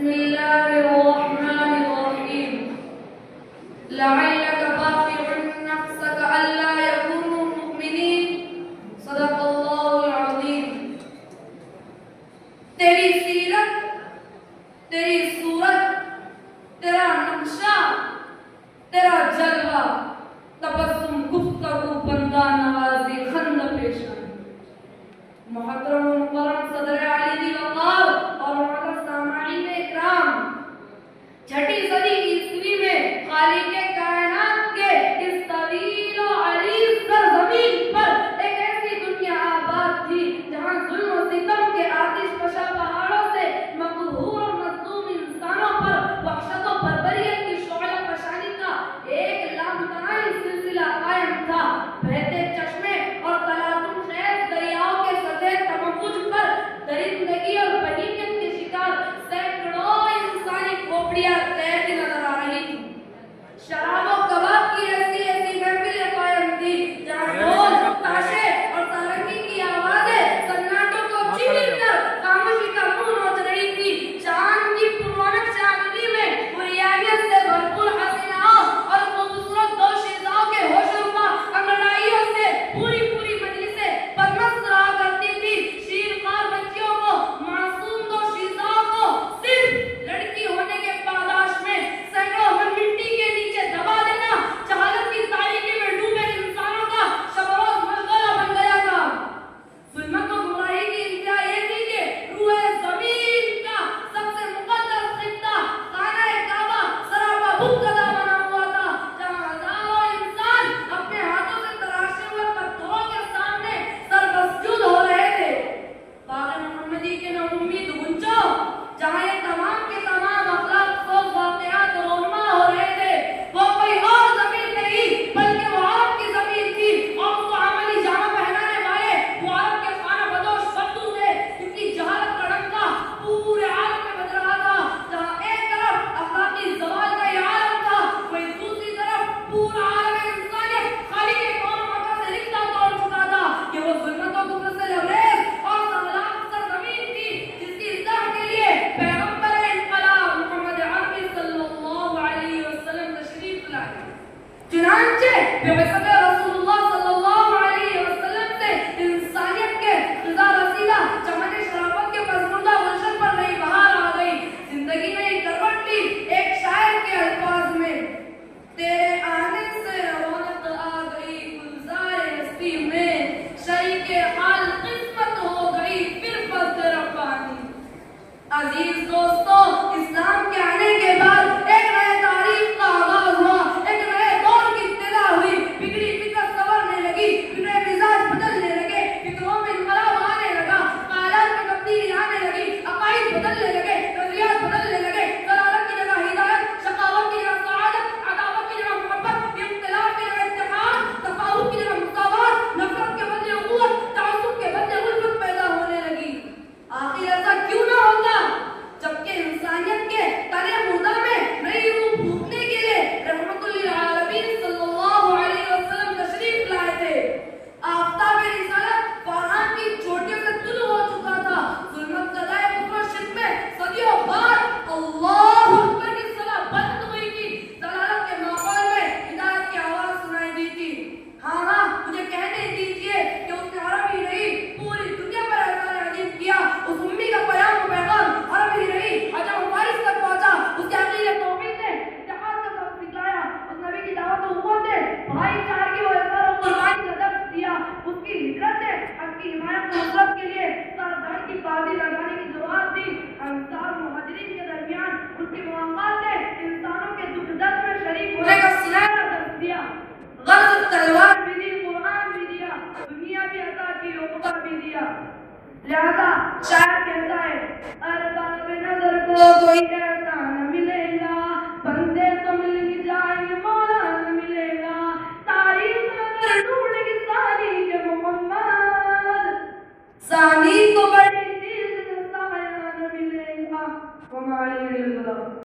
बिस्मिल्लाहिर्रहमानिर्रहीम लअल्लक बाक़िउन नफ्सक अल्ला यकूनु मुमिनीन सदक़ल्लाहुल अज़ीम। तेरी सीरत, तेरी सूरत, तेरा नक्शा, तेरा जलवा, तबस्सुम, गुफ्तगू, बंदा नवाजी, खंद पेशानी। मोहतरम मुकर्रम सदर आली वक़ार और मोहतरम सामाईन इकराम, छठी सदी ईस्वी में खालिक़े कायनात के इस तवील और अरीज़ सरज़मीन पर एक ऐसी दुनिया आबाद थी जहां जुल्म और सितम के आतिशफशा पहाड़ों से मक़हूर और मज़लूम इंसानों पर वहशत और बर्बरियत की शोअला फ़शानी का एक लामतनाही सिलसिला कायम था। बहते चश्मे और तलातुम ख़ैज़ दरियाओं के सतह तमव्वुज पर दरिंदगी और बहीमियत के शिकार सैकड़ों इंसानी खोपड़ियां तैरती नजर आ रही थी। शराब और कबाब की ऐसी ऐसी महफिलें कायम थी जहां ढोल, ताशे और सारंगी की आवाजें सन्नाटों को चीर कर खामोशी का मुंह नोच रही थी। चांद की पुरौनक चांदनी में हुर्रियत से भरपूर हसीनाओं और खूबसूरत दोशीज़ाओं के होशरुबा अंगड़ाइयों से पूरी पूरी मजलिसें पद्मस्त रहा करती थी। शीरखार बच्चियों को, मासूम दोशीज़ाओं को सिर्फ लड़की होने के पादाश में सैकड़ों मन मिट्टी के नीचे दबा देना जहालत की तारीकी में डूबे इंसानों का शब-रोज़ मशगला बन गया था। जुल्मत और गुमराही की इंतहा ये थी कि रूए ज़मीन का सबसे मुक़द्दस खित्ता खाना-ए काबा सरापा बुतकदा बना हुआ था, जहां हज़ारों इंसान अपने हाथों से तराशे हुए पत्थरों के सामने सरमसजूद हो रहे थे। बाग़े मोहम्मदी के नौउम्मीद गुंजो, जहां ये तमाम के तमाम अखलाक सोज़ वाक़ियात रोनुमा हो रहे थे, वो कोई और ज़मीन नहीं बल्कि वो अरब की ज़मीन थी और उसको अमली जामा पहनाने वाले वो अरब के खाना बदोश बद्दू थे जिनकी जहालत का डंका पूरे आलम में बज रहा था। जहां एक तरफ अखलाकी ज़वाल का ये आलम था, वहीं दूसरी तरफ पूरा आलम इंसानियत खालिक़े कौन और मका से रिश्ता तोड़ चुका था कि वो ज़ुल्मत और कुफ्र से लबरेज़ और सलामत सरज़मीन थी जिसकी इस्लाह के लिए पैगंबर इनकलाब मोहम्मद अरबी सल्लल्लाहु अलैहि वसल्लम तशरीफ लाए। चुनांचे बिअज़्ज़त रसूलुल्लाह सल्लल्लाहु अलैहि वसल्लम से इंसानियत के ग़िज़ा रसीदा चमन शराफत के मज़मूदा गुलशन पर नई बहार आ गई। जिंदगी में एक करवट ली एक शायर के अल्फाज में, तेरे आने से रौनक आ गई गुलज़ारे हस्ती में, शरीके हाल किस्मत हो गई फिर फज़्ल रब्बानी। अजीज दोस्तों, इस्लाम के आने के बाद एक नए तारीख का आगाज हुआ, एक नए दौर की इब्तिदा हुई। बिगड़ी फिक्र संवरने लगी, बिगड़े मिजाज बदलने लगे, फिक्रों में इनकलाब आने लगा, ख्यालात में तब्दीली आने लगी, अकाईद बदलने लगे, नज़रियात बदलने लगे। दलालत की जगह हिदायत, शकावत की जगह सआदत, अदावत की जगह मोहब्बत, इख्तिलाफ की जगह इत्तेहाद, तफाहुम की जगह मुसावात, नफरत के बदले उख़ुवत, तअस्सुब के बदले उल्फत पैदा होने लगी। आखिर ऐसा क्यों ना होगा जबकि इंसानियत के तने मुर्दा में नई रूह फूंकने के लिए रहमतुल लिल आलमीन सल्लल्लाहु अलैहि वसल्लम तशरीफ लाए थे। आफ़ताब रिसालत फ़रहान की चोटियों से तुलू हो चुका था। ज़ुल्मत क़ज़ाए कुफ़्र और शिर्क में सदियों बाद अल्लाहु अकबर की सलाह बंद हुई थी। दलालत के माहौल में हिदायत की आवाज़ सुनाई दी थी। हाँ, मुझे कहने दीजिए कि उसने अरब ही नहीं पूरी दुनिया पर एहसान अज़ीम किया। उस उम्मी का पैगाम और पैगाम अरब ही नहीं अजम और फारिस तक पहुंचा। उसके अक़ीदे तौहीद ने इत्तेहाद का सबक सिखाया। उस नबी की दावत और उम्मत ने भाईचारगी और इज़्ज़त और कुर्बानी का दर्स दिया। उसकी हिजरत ने हक़ की हिमायत और नुसरत के लिए सरदार की बाजी लगाने की जुर्अत दी। अंसार मुहाजिरीन के दरमियान उनकी मुलाक़ात ने इंसानों के दुख दर्द में शरीक होने का सुनहरा दर्स दिया। ग़र्ज़ तलवार भी दी, कुरान भी दिया, दुनिया भी अता की, उक़बा भी दिया। लिहाजा शायर कहता है, अरबाब नज़र को कोई ऐसा न मिलेगा, बंदे तो मिल ही जाएंगे मौला न मिलेगा। तारीख़ अगर ढूंढेगी सानी के मोहम्मद, सानी को बड़ी चीज़ साया न मिलेगा।